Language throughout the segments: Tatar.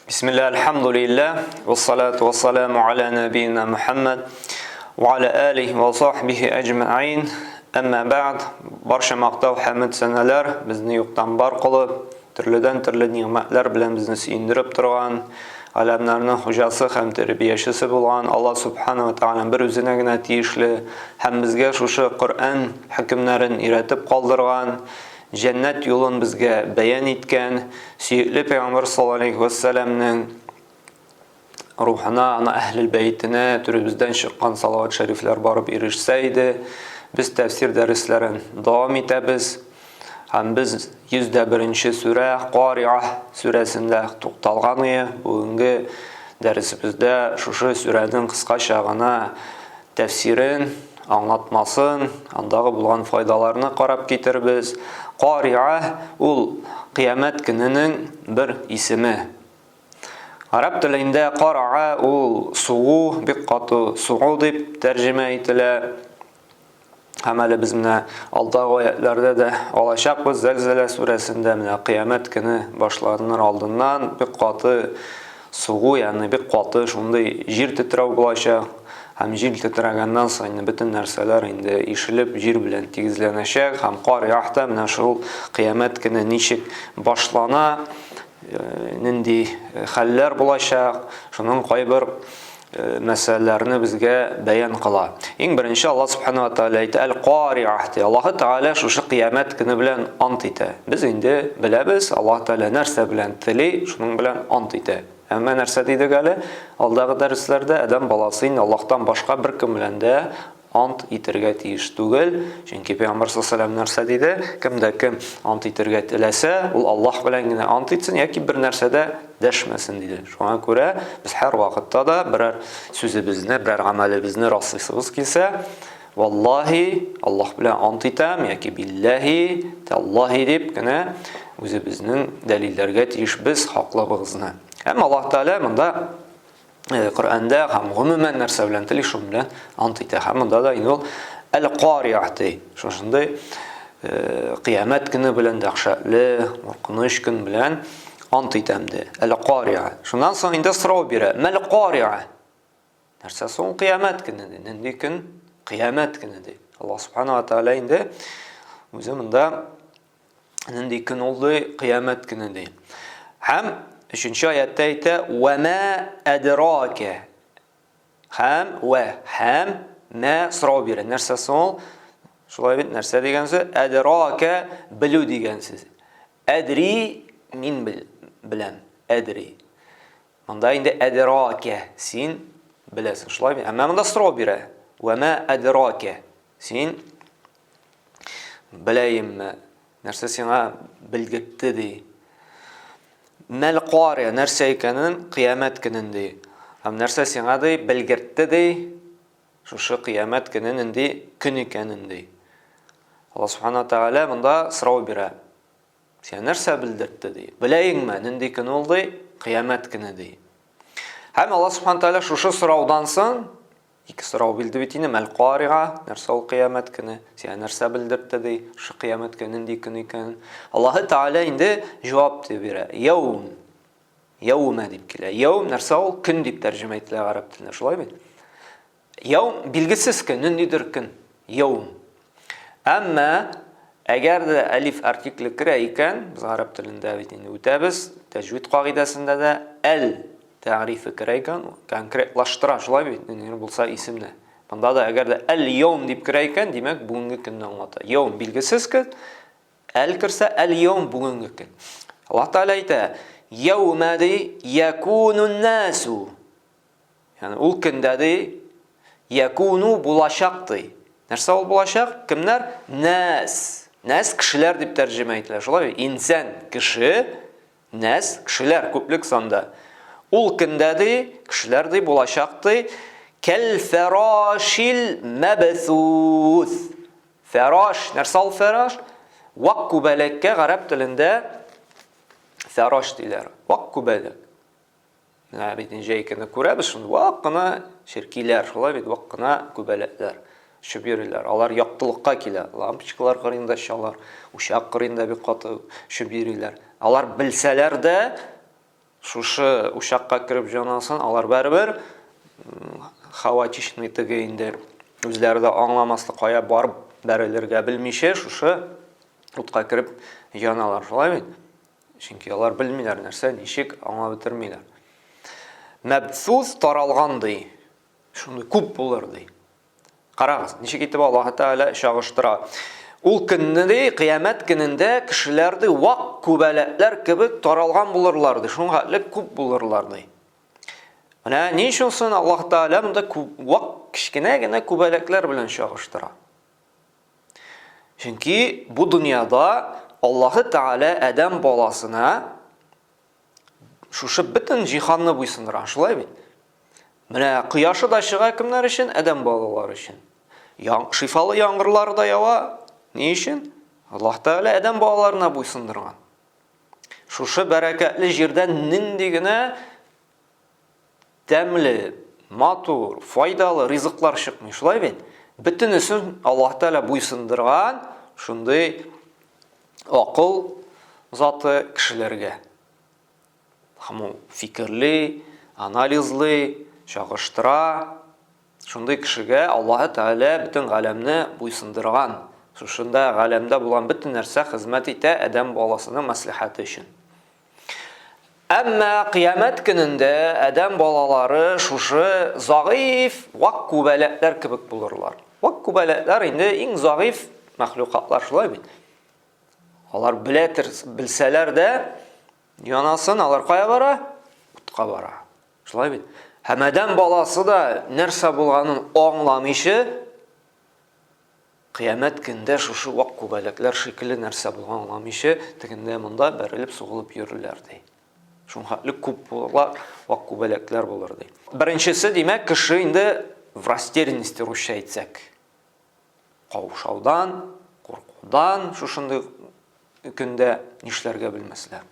بسم الله الحمد لله والصلاة والسلام على نبينا محمد وعلى آله وصحبه أجمعين أما بعد برشا مقطع حمد سنالر بزني يقطن برقلب türlü nimetler bilen bizni sindirip turgan alemlerinin hocası hem terbiyesçisi bulan Allah subhanahu wa ta'ala bir özüne gine tiyişli hem bizge şuşu Kur'an hükümlerin iretip kaldırgan cennet yolun bizge beyan etken sürekli Peygamber sallallahu aleyhi ve sellem'nin ruhuna, ana ehl-i beytine türümüzden çıkan salavat şerifler barıp erişseydi biz tefsir derslerin devam edebiz. Hem biz 101. sure Qari'ah suresinde to'xtalgan bugungi dersimizde şuşu surenin kıskaça gana tefsirin, anlatmasın, andağı bulgan faydalarını qarab getirbiz. Qari'ah ul kıyamet gününün bir ismi. Arap tilinde qara'a ul suğu, biqqatu suğu deb tercüme etiler. Həmələ biz mənə aldığı ayətlərdə də alacaqız. Zəlzələ surəsində mənə qiyamət günü başlarının aldından bir qatı suğu, yəni bir qatı şunda yer titrəv olacaq. Həm yer titrəgəndən sonra bütün nərsələr indi işilib yer bilən tigizlənəcək. Həm Qari'ahda mənə şul qiyamət günü nişik başlana, nindi xəllər olacaq. Şunun qaybır meselelerini bizge beyan kıla. İn birinci Allah subhanahu wa ta'ala ite el-Qari'ah. Allah Teala şu kıyamet günü bilen ant ite. Biz indi bilebiz Allah Teala nerse bilen tili şunun bilen ant ite. Ama nerse deydi gale aldığı derslerde adam balasıyla Allah'tan başka bir kim bilen de ant itirge tiyiş tugul. Çünkü Peygamber sallallahu aleyhi ve sellem nerse deydi kimde kim ant itirge tilese ol Allah bilen yine ant itsin ya ki bir nersede deşmesin dedi. Şuna göre biz her vakitte da birer sözümüzne, birer amelimizni rastlısınız kise vallahi Allah bilen ant item ya ki billahi tallahi deyip gene özümüzün delillerge tiyiş biz haklılığızına. Hem Allah Teala bunda Kur'an'da hem gümümen nerse bilen tili şun bilen ant ite. Hem bunda da yine ol el-Qari'ah dey. Şunda kıyamet günü bilen dehşetli, korkunç gün bilen ant itemdi. El-Qari'ah. Şundan sonra indi sıra bire. Mel-Qari'ah. Nerse son kıyamet günüdür. Nindi gün kıyamet günüdür. Allah subhanahu wa ta'ala indi o zaman da nindi gün oldu kıyamet günüdür. Hem üçüncü ayette ise ve ma edrake. Hem ve hem ma sıra bire. Nerse son şulay bit nerse degensiz edrake bilu degensiz. Edri min bilen edri. Manda indi edrake sin bilesin. Şulay bit. Ama manda sıra bire. Ve ma edrake sin bileyim nerse sana bilgitti de. Mel qari'a nerse ikanin kıyamet gününde. Hem nerse sana de bilgitti de şu kıyamet gününde gün ikeninde. Allah subhanahu wa ta'ala bunda sıra bire. Sen nerse bildirtti de. Bileyim mi? Nindi gün oldu kıyamet günüde. Hem Allah subhanahu wa ta'ala şu sıravdansın iki sırav bildi bitini mel qari'a nerse ol kıyamet günü. Sen nerse bildirtti de şu kıyamet gününde gün iken. Allah Teala indi cevap de bire. Yevm. Yevme deyip kile. Yevm nerse ol gün deyip tercüme ettiler Arap dilinde. Şulay bil. Yevm bilgisiz ki nindidir gün. Yevm. Ama eğer de elif artikli kire iken biz Arap dilinde bitini ötebiz. Tecvid kaidesinde de el tarifi kire iken konkretlaştıran. Şulay bil. Bulsa isimle. Bunda da eğer de el yevm deyip kire iken demek bugünkü günden anlatır. Yevm bilgisiz ki el kirse el yevm bugünkü gün. Allah Teala ite yevme de yekunun nasu. Yani o günde de yekunu bulaşaktı. Nerse ol bulaşak? Kimler? Nas. Nas kişiler deyip tercüme ettiler. Şolay insan kişi, nas kişiler köplük sanda. O günde de kişiler de bulaşaktı. Kel ferashil mebthus. Feraş. Nerse ol feraş? Vakku belekke Arap dilinde feraş diler. Vakku belek. Nabitin jeykini kurabız şunu. Vakkına şirkiler. Şolay bit vakkına kubelekler. Şübirler. Alar yaktılıkka kile. Lampiçkılar kırında şalar. Uşak kırında bir katı şübirler. Alar bilseler de шушы ушакка кирип жанасын, алар барыбер хаотичный тегенде үзләре дә аңламаслык кая барып бәрелергә белмичә шушы утка кирип яналар, шулай бит? Чөнки алар белмиләр нәрсә, ничек аңлап бетермиләр. Мәбсус таралган ди. Шундый күп булыр ди. Карагыз, ничек итеп Аллаһ Тәгалә чагыштыра. Ул көнне ди, кыямәт көнендә кешеләрдә вак күбәләкләр кебек таралган булырлар ди. Шуңа хәтлек күп булырлар ди. Менә ни өчен соң Аллаһ Тәгалә монда вак кичкенә генә күбәләкләр белән чагыштыра? Чөнки бу дөньяда Аллаһ Тәгалә Адәм баласына шушы бөтен җиһанны буйсындыра, шулай бит? Менә кояшы да чыга кемнәр өчен? Адәм балалары өчен. Шифалы яңгырлар да ява. Ни өчен? Аллаһ Тәгалә Адәм балаларына буйсындырган. Шушы бәрәкәтле җирдән нинди генә тәмле, матур, файдалы ризыклар чыкмый, шулай бит? Бөтенесен Аллаһ Тәгалә буйсындырган шундый акыл заты кешеләргә. Һәм фикерле, анализлы, чагыштыра. Шундый кешегә Аллаһ Тәгалә бөтен галәмне буйсындырган. Шушында галәмдә булган бөтен нәрсә хезмәт итә Адәм баласының мәслихәте өчен. Әмма кыямәт көнендә Адәм балалары шушы загыйф, вак күбәләкләр кебек булырлар. Вак күбәләкләр инде иң загыйф мәхлукатлар, шулай бит? Алар белсәләр дә янасын, алар кая бара? Утка бара. Шулай бит? Һәм Адәм баласы да нәрсә булганын аңламыйча кыямәт көндә шушы вак күбәләкләр шикелле нәрсә булган аңламыйча тегендә монда бәрелеп сугылып йөрерләр ди. Шуңа хәтлек күп булырлар, вак күбәләкләр булыр ди. Беренчесе, димәк, кеше инде в растерянности рушайтсак. Каушаудан, куркудан шушындай көндә нишләргә белмәсләр.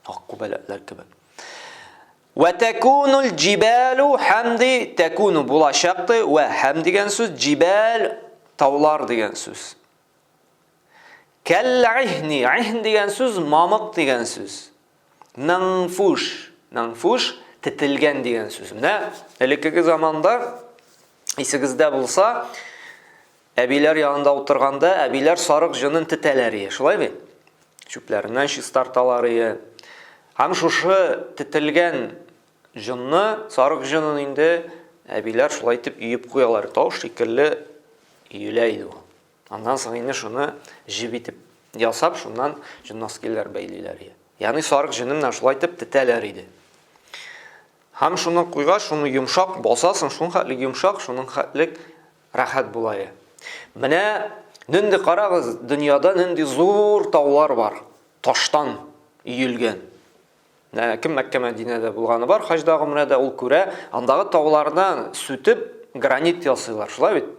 Вак күбәләкләр кебек. Ва такунул җибалу хамди такуну булачакты ва хам дигән сүз җибал таулар дигән сүз. Кәл-ихни, ихн дигән сүз мамык дигән сүз. Нанфуш тетелгән дигән сүз. Менә элекке заманда исегездә булса, әбиләр янында утырганда, әбиләр сарык җынын тетәләр, шулай бит? Чүпләреннән чистарталар. Һәм шушы тетелгән җынны, сарык җынын инде әбиләр шулай итеп үйеп куялар. Тау шикелле өелә иде ул. Аннан соң инде шуны җеп итеп ясап, шуннан җиннаскиләр бәйлиләр. Ягъни сарык җынын шулай итеп тетәләр иде. Һәм шуны куйгач, шуны йомшак басасың, шуның хәтлек йомшак, шуның хәтлек рәхәт була. Менә нинди карагыз, дөньяда нинди зур таулар бар, таштан өелгән. Кем Мәккә Мәдинәдә булганы бар, хаҗда гомрәдә ул күрә, андагы таулардан сүтеп гранит ясыйлар, шулай бит?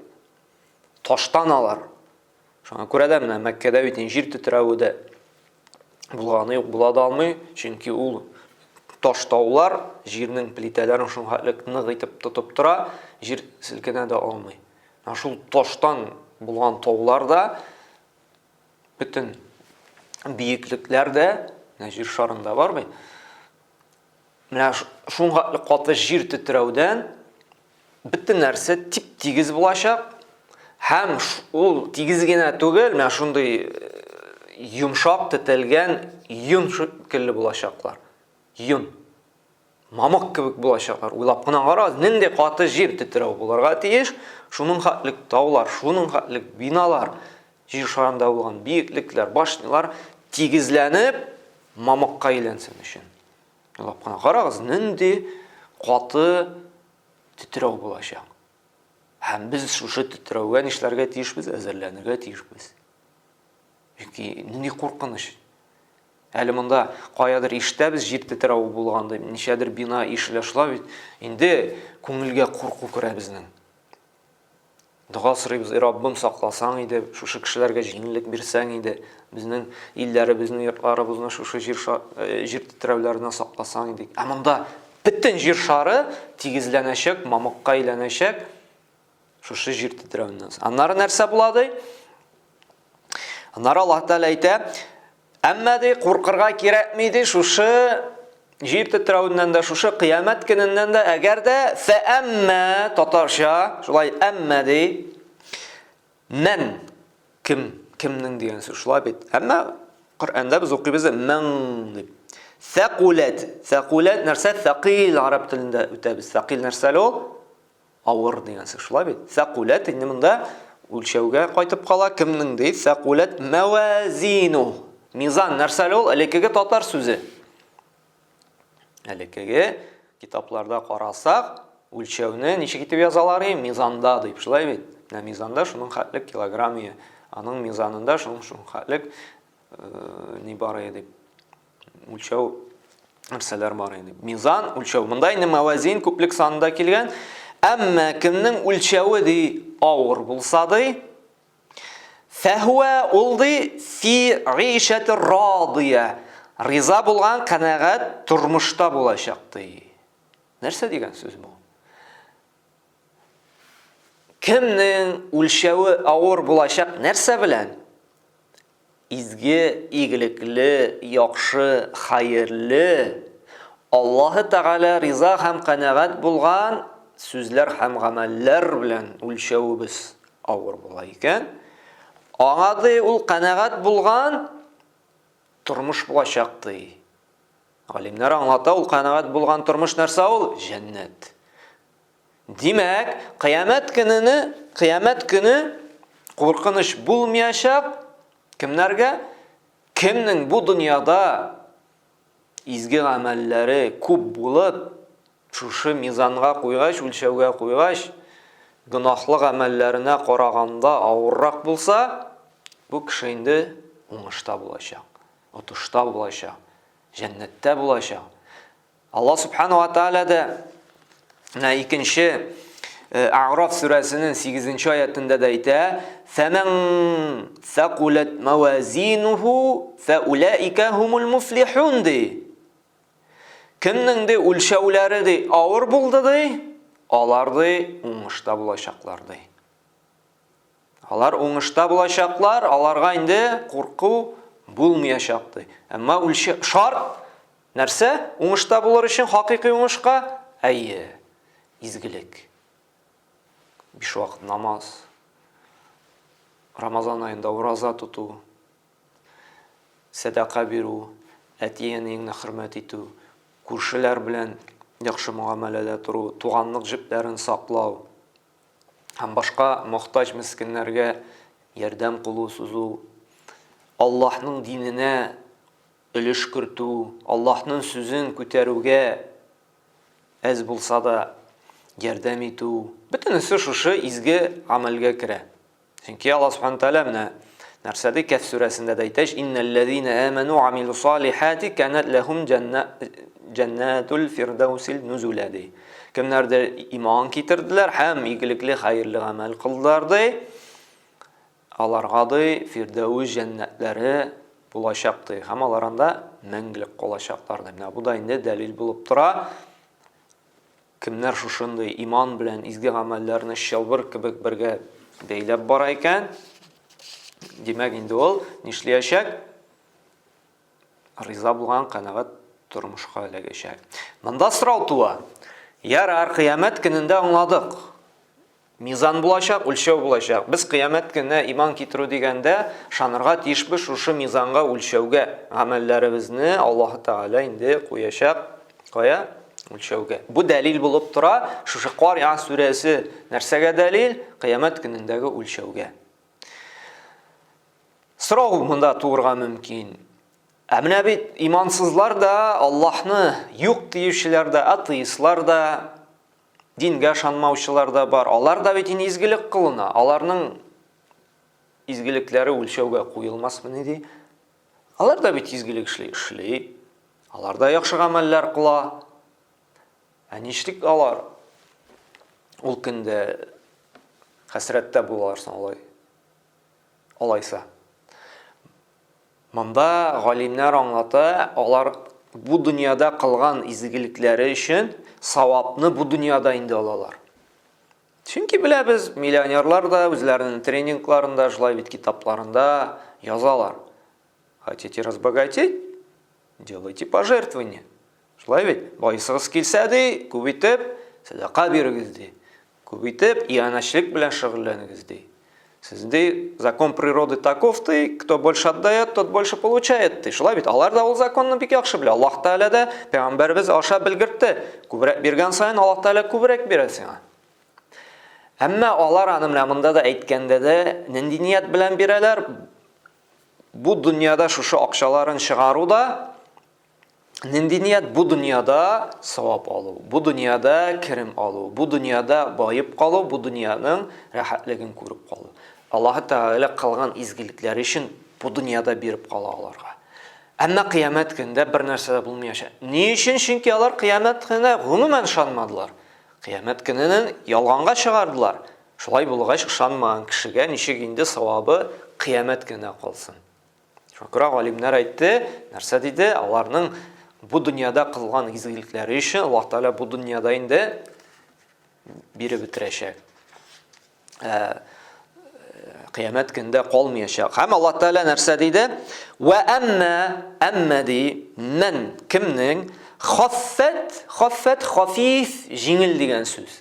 Таштан алар. Шуңа күрә дә менә Мәккәдә бит җир тетрәвүдә булганы юк, була да алмый, чөнки ул таш таулар җирнең плитәләрен шуңа хәтлек нык итеп тотып тора, җир селкенә дә алмый. Шул таштан булган тауларда бөтен биеклекләрдә җир шарында бар бит. Менә шуңа хәтлек каты җир тетрәүдән бөтен нәрсә тип-тигез булачак. Һәм ул тигез генә түгел, менә шундый йомшак тетелгән йон шикелле булачаклар. Йон. Мамык кебек булачаклар. Уйлап кына карагыз, нинди каты җир тетрәү булырга тиеш, шуның хәтлек таулар, шуның хәтлек биналар, җир шарында булган биеклекләр, башнялар тигезләнеп мамыкка әйләнсен өчен. Уйлап кына карагыз, нинди каты тетрәү булачак. Һәм без шушы тетрәүгә нишләргә тиешбез, әзерләнергә тиешбез. Яки нинди куркыныч. Әле монда каядыр ишетәбез җир тетрәү булганда, ничәдер бина ишелә шулай бит. Инде күңелгә курку керә безнең. Дуга сорыйбыз, Раббым сакласаң иде, шушы кешеләргә җиңеллек бирсәң иде, безнең илләребезне, йортларыбызны шушы җир тетрәүләреннән сакласаң иде. Ә монда бөтен җир шары тигезләнәчәк, мамыкка әйләнәчәк шушы җир тетрәүеннән. Аннары нәрсә булады? Аннары Аллаһ Тәгалә әйтә, әмма ди куркырга кирәкми ди, шушы җыеп теттерәүеннән дә, шушы кыямәт көненнән дә, әгәр дә фәәммә татарча, шулай әммә ди, мән, кемнең дигән сүз шулай бит. Әмма Коръәндә без укыйбыз мән дип. Сәкуләт нәрсә? Сәкил араб телендә үтәбез. Сәкил нәрсә ул? Авыр дигән сүз шулай бит. Сәкуләт инде монда үлчәүгә кайтып кала. Кемнең ди? Сәкуләт мәвазину. Мизан нәрсә ул? Элекеге татар сүзе. Элекеге китапларда карасак, үлчәүне ничек итеп язалар? Мизанда дип шулай бит. Мизанда шуның хәтлек килограмм, аның мизанында шуның хәтлек ни бар иде. Үлчәү нәрсәләр бар иде. Мизан, үлчәү. Монда инде мәвазин күплек санында килгән. Әмма кемнең үлчәүе ди авыр булса ди, фәһуә ул ди фи гыйшәти радия. Риза булган канәгать тормышта булачак ди. Нәрсә дигән сүз бу? Кемнең үлчәүе авыр булачак нәрсә белән? Изге, игелекле, яхшы, хәерле, Аллаһы Тәгалә риза һәм канәгать булган сүзләр һәм гамәлләр белән үлчәүебез авыр була икән. Аңа ди ул канәгать булган тормыш булачак ди. Галимнәр аңлата, ул канәгать булган тормыш нәрсә ул? Җәннәт. Димәк, кыямәт көне куркыныч булмаячак. Кемнәргә? Кемнең бу дөньяда изге гамәлләре күп булып, шушы мизанга куйгач, үлчәүгә куйгач, гынаһлы гамәлләренә караганда авыррак булса, бу кеше инде уңышта булачак, утышта булачак, җәннәттә булачак. Аллаһ Субханаһу ва Тааля да икенче А'раф сүрәсенең 8-нче аятында да әйтә: "Фәмән сәкулат мавазинуху фәулаика хумул муфлихун" ди. Кемнең ди үлчәүләре ди авыр булды ди, алар ди уңышта булачаклар ди. Алар уңышта булачаклар, аларга инде курку булмаячак ди. Әмма үлчә шарт нәрсә? Уңышта булыр өчен хакыйкый уңышка изгелек. 5 вакыт намаз, Рамазан айында ураза тоту, садака бирү, әтиәнеңне хөрмәт итү, күршеләр белән яхшы муамәләдә туру, туганлык җепләрен саклау, һәм башка мохтаҗ мискиннәргә ярдәм кылу сузу, Аллаһның диненә өлеш кертү, Аллаһның сүзен күтәрүгә әз булса да ярдәм итү. Бөтенесе шушы изге гамәлгә керә. Чөнки Аллаһ Субханаһу Тааля менә нәрсәдә Каф сүрәсендә дә әйтә: "Иннәлләзина аману ва амилус салихати канат лахум җаннатул фирдаусил нузула" ди. Кемнәрдә иман китерделәр һәм игелекле, хәерле гамәл кылдылар ди, аларга ди фирдаус җәннәтләре булачак ди. Һәм аларында мәңгелек калачаклар ди. Менә бу да инде дәлил булып тора. Кемнәр шушындай иман белән изге гамәлләрне чалбыр кебек бергә бәйләп бара икән, димәк инде ул нишләячәк? Риза булган канәгать тормышка эләгәчәк. Монда сорау туа. Ярар, кыямәт көнендә аңладык. Мизан булачак, үлчәү булачак. Без кыямәт көненә иман китерү дигәндә шанырга тиешбез шушы мизанга, үлчәүгә гамәлләребезне Аллаһ Тәгалә инде куячак. Кая? Үлчәүгә. Бу дәлил булып тора. Шушы Кария сүрәсе нәрсәгә дәлил? Кыямәт көнендәге үлчәүгә. Сорау монда туырга мөмкин. Менә бит имансызлар да, Аллаһны юк диючеләр да, атеистлар да, дингә ышанмаучылар да бар. Алар да бит изгелек кылына. Аларның изгелекләре үлчәүгә куелмасмы ди? Алар да бит изгелек эшли. Алар да яхшы гамәлләр кыла. Нишлек алар ул көндә хәсрәттә буларсың алайса? Монда галимнәр аңлата, алар бу дөньяда кылган изгелекләре өчен савапны бу дөньяда инде алалар. Чөнки беләбез, миллионерлар да үзләренең тренингларында, шулай бит китапларында язалар. Хотите разбогатеть? Делайте пожертвования. Шулай бит? Байсыгыз килсә ди, күбитеп садака бирегез ди. Күбитеп иянәчлек белән шөгыльләнегез ди. Сездә закон природы таков ди, кто больше отдает, тот больше получает ди. Шулай бит? Алар да ул законны бик яхшы белә. Аллаһ Тәгалә дә пәйгамбәрбез аша белгертте. Күбрәк биргән саен Аллаһ Тәгалә күбрәк бирә сиңа. Әмма алар аны менә монда да әйткәндә дә нинди ният белән бирәләр? Бу дөньяда шушы акчаларын чыгаруда нинди ният? Бу дөньяда савап алу, бу дөньяда керем алу, бу дөньяда байып калу, бу дөньяның рәхәтлеген күреп калу. Аллаһ Тәгалә кылган изгелекләр өчен бу дөньяда биреп кала аларга. Әмма кыямәт көндә бер нәрсә дә булмаячак. Ни өчен? Чөнки алар кыямәт көненә гомумән ышанмадылар. Кыямәт көненең ялганга чыгардылар. Шулай булгач ышанмаган кешегә ничек инде савабы кыямәт көненә калсын. Шуңа галимнәр әйтте, нәрсә диде? Аларның бу дөньяда кылган изгелекләре өчен Аллаһ Тәгалә бу дөньяда инде биреп бетерәчәк. Кыямәт көндә калмаячак. Һәм Аллаһ Тәгалә нәрсә диде? Ва амма ди мен кемнең хаффат җиңел дигән сүз.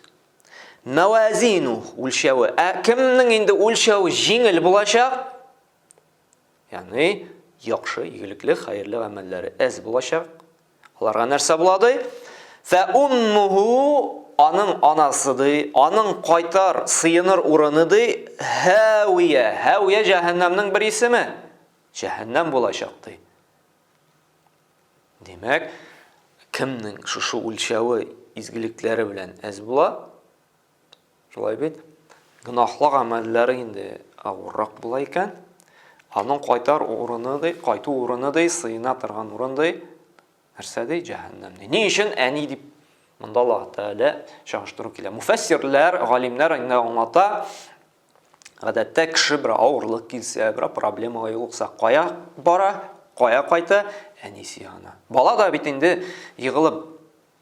Мавазину үлчәве. Кемнең инде үлчәве җиңел булачак? Ягъни яхшы, игелекле, хәерле гамәлләре әз булачак. Аларга нәрсә булады? Фа уммуху аның анасы ди, аның кайтар, сыеныр урыны ди, хавия. Хавия җәһәннәмнең бер исеме. Җәһәннәм булачак ди. Димәк, кемнең шушы үлчәве изгелекләре белән әз була? Шулай бит? Гынахлы гамәлләре инде авыррак була икән. Аның кайтар урыны ди, кайту урыны ди, сыена торган урын ди. Нәрсә ди? Җәһәннәм ди. Ни өчен әни дип монда Аллаһ Тәгалә чагыштыру килә. Муфассирләр, галимнәр инде аңлата. Гадәттә кеше бер авырлык килсә, бер проблема юкса, кая бара, кая кайта? Әнисе янына. Бала да бит инде егылып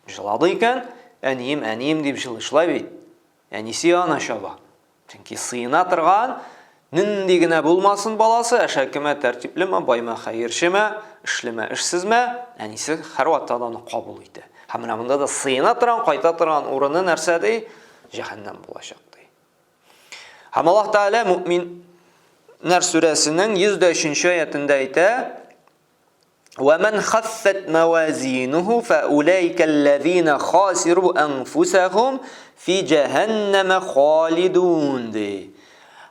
җылады икән, әнием дип җылышлай бит. Әнисе янына чаба. Чөнки сыена торган нинди генә булмасын баласы, әшәкеме, тәртиплеме, байма, хәерчеме, эшлеме, эшсезме, әнисе һәрвакытта аны кабул итә. Һәм менә монда да сыена торган, кайта торган урыны нәрсә ди? Җәһәннәм булачак ди. Һәм Аллаһ Тәгалә Мөэминнәр сүрәсенең 103-нче аятында әйтә: "Ва ман хаффат мавазинуху фа улайка аллазина хасиру анфусахум фи җәһәннәмә халидун."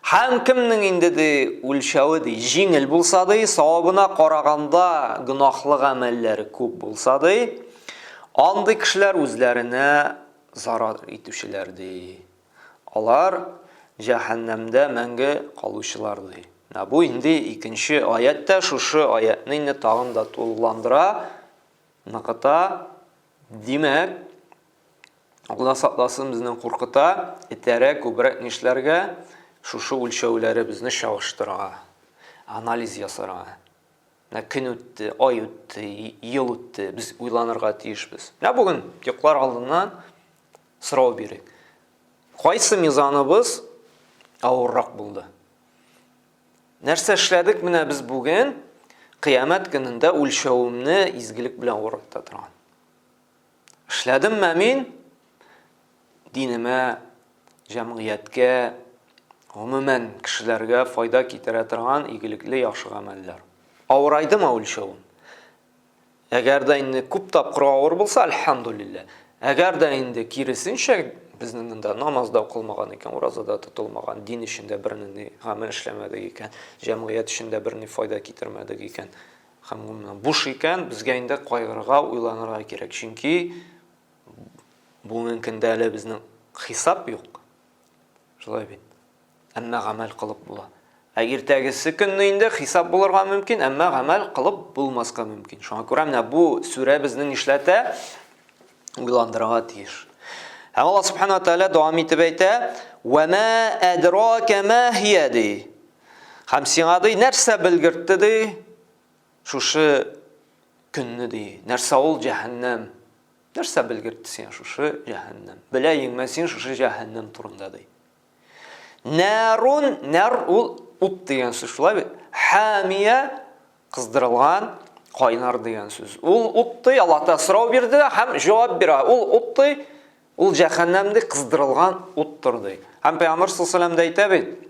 Һәм кемнең инде ди үлчәве ди җиңел булса ди, савабына караганда гынахлы гамәлләре күп булса ди, андый кешеләр үзләренә зарар итүчеләр ди. Алар җәһәннәмдә мәңге калучылар ди. Бу инде икенче аятта шушы аятны инде тагын да тулыландыра, ныкыта. Димәк, Алла сакласын безнең куркыта, этәрәк күбрәк нишләргә шушы үлчәүләре безне чагыштырга, анализ ясарга. Көн үтте, ай үтте, ел үтте, без уйланырга тиешбез. Бүген йоклар алдыннан сорау бирик. Кайсы мизаныбыз авыррак булды? Нәрсә эшләдек менә без бүген кыямәт көнендә үлчәүемне изгелек белән уракта торган? Эшләдемме мин динемә, җәмгыятькә, гомумән кешеләргә файда китерә торган игелекле яхшы гамәлләр? Авырайдымы үлчәүем? Әгәр дә инде күп тапкыр авыр булса, альхамдулилла. Әгәр дә инде киресенчә безнең инде намазда укылмаган икән, уразада тотылмаган, дин эшендә бернинди гамәл эшләмәдек икән, җәмгыять эшендә берни файда китермәдек икән, һәм гомумән буш икән, безгә инде кайгырга, уйланырга кирәк. Чөнки бүгенге көндә әле безнең хисап юк. Шулай бит. Әмма гамәл кылып була. Иртәгесе көнне инде хисап булырга мөмкин, әмма гамәл кылып булмаска мөмкин. Шуңа күрә менә бу сүрә безне нишләтә? Уйландырырга тиеш. Һәм Аллаһ Субханаһу ва Тәгалә дәвам итеп әйтә: "Ва ма адрака ма хия ди." Һәм сиңа ди нәрсә белгертте ди? Шушы көнне ди. Нәрсә ул? Җәһәннәм. Нәрсә белгертте сиңа шушы җәһәннәм? Белә йеңмә син шушы җәһәннәм турында ди. Нарун, нар ул ут дигән сүз шулай бит. Хамия кыздырылган, Кайнар дигән сүз. Ул утты Аллаһтан сорау бирде һәм җавап бирә. Ул утты, ул җәһәннәмдә кыздырылган уттыр ди. Һәм Пәйгамбер саллаллаһу алейһи ва сәллям әйтә бит.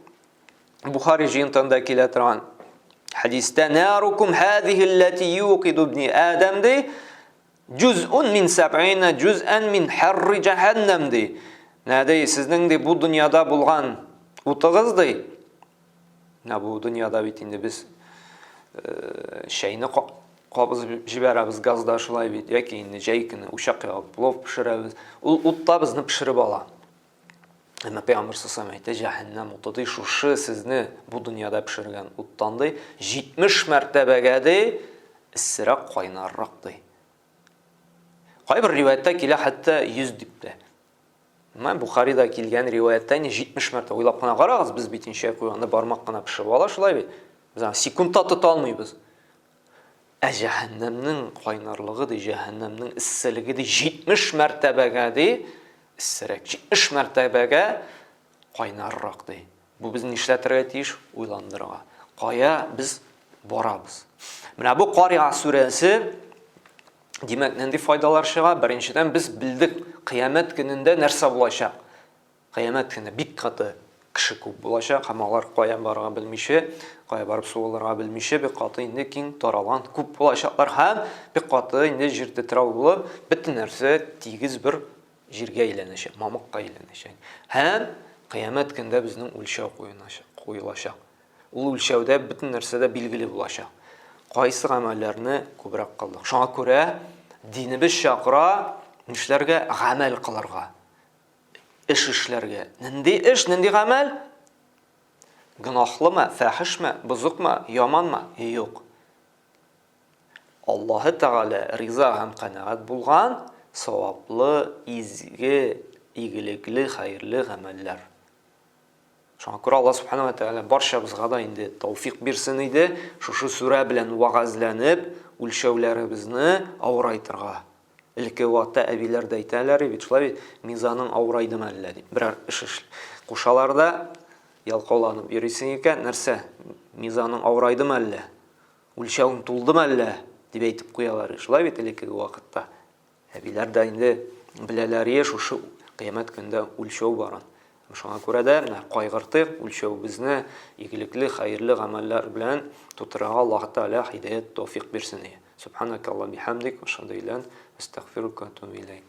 Бухари җыентында килә торган хадистә: "Нарукум һазихи аллати юқиду ибни Адам ди, җузъун мин 70 җуз'ан мин харри җәһәннәм ди." Нәди сезнең ди бу дөньяда булган утыгыз ди. Бу дөньяда бит инде без шәйне кабызып җибәрәбез газда шулай бит, яки инде җәй көне учак ягып плов пешерәбез. Ул утта безне пешереп ала. Әмма Пәйгамбер саллаллаһу алейһи ва сәллям җәһәннәм уты ди, шушы сезне бу дөньяда пешергән уттан ди 70 мәртәбәгә ди issерәк, кайнаррак ди. Кайбер риваяттә килә хәтта 100 дип тә. Мен Бухарида килгән риваяттә 70 мәртәбә уйлап кына карагыз, без бит иншә куйганда бармак кына пешереп ала шулай бит. Без секундта тота алмыйбыз. Җәһәннәмнең кайнарлыгы ди, җәһәннәмнең исселеге ди 70 мәртәбәгә ди issерәк, 70 мәртәбәгә кайнаррак ди. Бу безне нишләтергә тиеш? Уйландырырга. Кая без барабыз? Менә бу Кария сүрәсе димәк нинди файдалар чыга? Беренчедән без билдек кыямәт көнендә нәрсә булачак. Кыямәт көне бик каты кеше күп булачак, һәм алар кая барырга белмичә, кая барып сугылырга белмичә, бик каты инде киң таралган күп булачаклар һәм бик каты инде җир тетрәү булып, бөтен нәрсә тигез бер җиргә әйләнәчәк, мамыкка әйләнәчәк. Һәм кыямәт көндә безнең үлчәү куелачак. Ул үлчәүдә бөтен нәрсәдә билгеле булачак. Кайсы гамәлләрне күбрәк кылдык. Шуңа күрә динебез чакыра нишләргә? Гамәл кылырга. Эш эшләргә. Нинди эш, нинди гамәл? Гынахлымы, фәхишме, бузыкмы, яманмы? Юк. Аллаһы Тәгалә риза һәм канәгать булган саваплы, изге, игелекле, хәерле гамәлләр. Шуңа күрә Аллаһ Субханаһу ва Тәгалә барчабызга да инде тауфик бирсен иде, шушы сүрә белән вагазланып, үлчәүләребезне авырайтырга. Илке вакытта әбиләр дә әйтәләр бит, шулай мизаның авырайдымы әллә дип. Берәр эш кушаларда ялкауланып йөрисең икән, нәрсә? Мизаның авырайдымы әллә? Үлчәүң тулдымы әллә? Дип әйтеп куялар. Шулай бит илке вакытта. Әбиләр дә инде беләләр шушы кыямәт көндә үлчәү барын. Шуңа күрә дә кайгыртып, үлчәүбезне игелекле, хәерле гамәлләр белән тутырырга Аллаһ Тәгалә һидаят, тауфик бирсен. Субханакаллаһу бихамдик, ва ашһаду ан ла илаһа илля анта, астагфирука ва атубу илейк.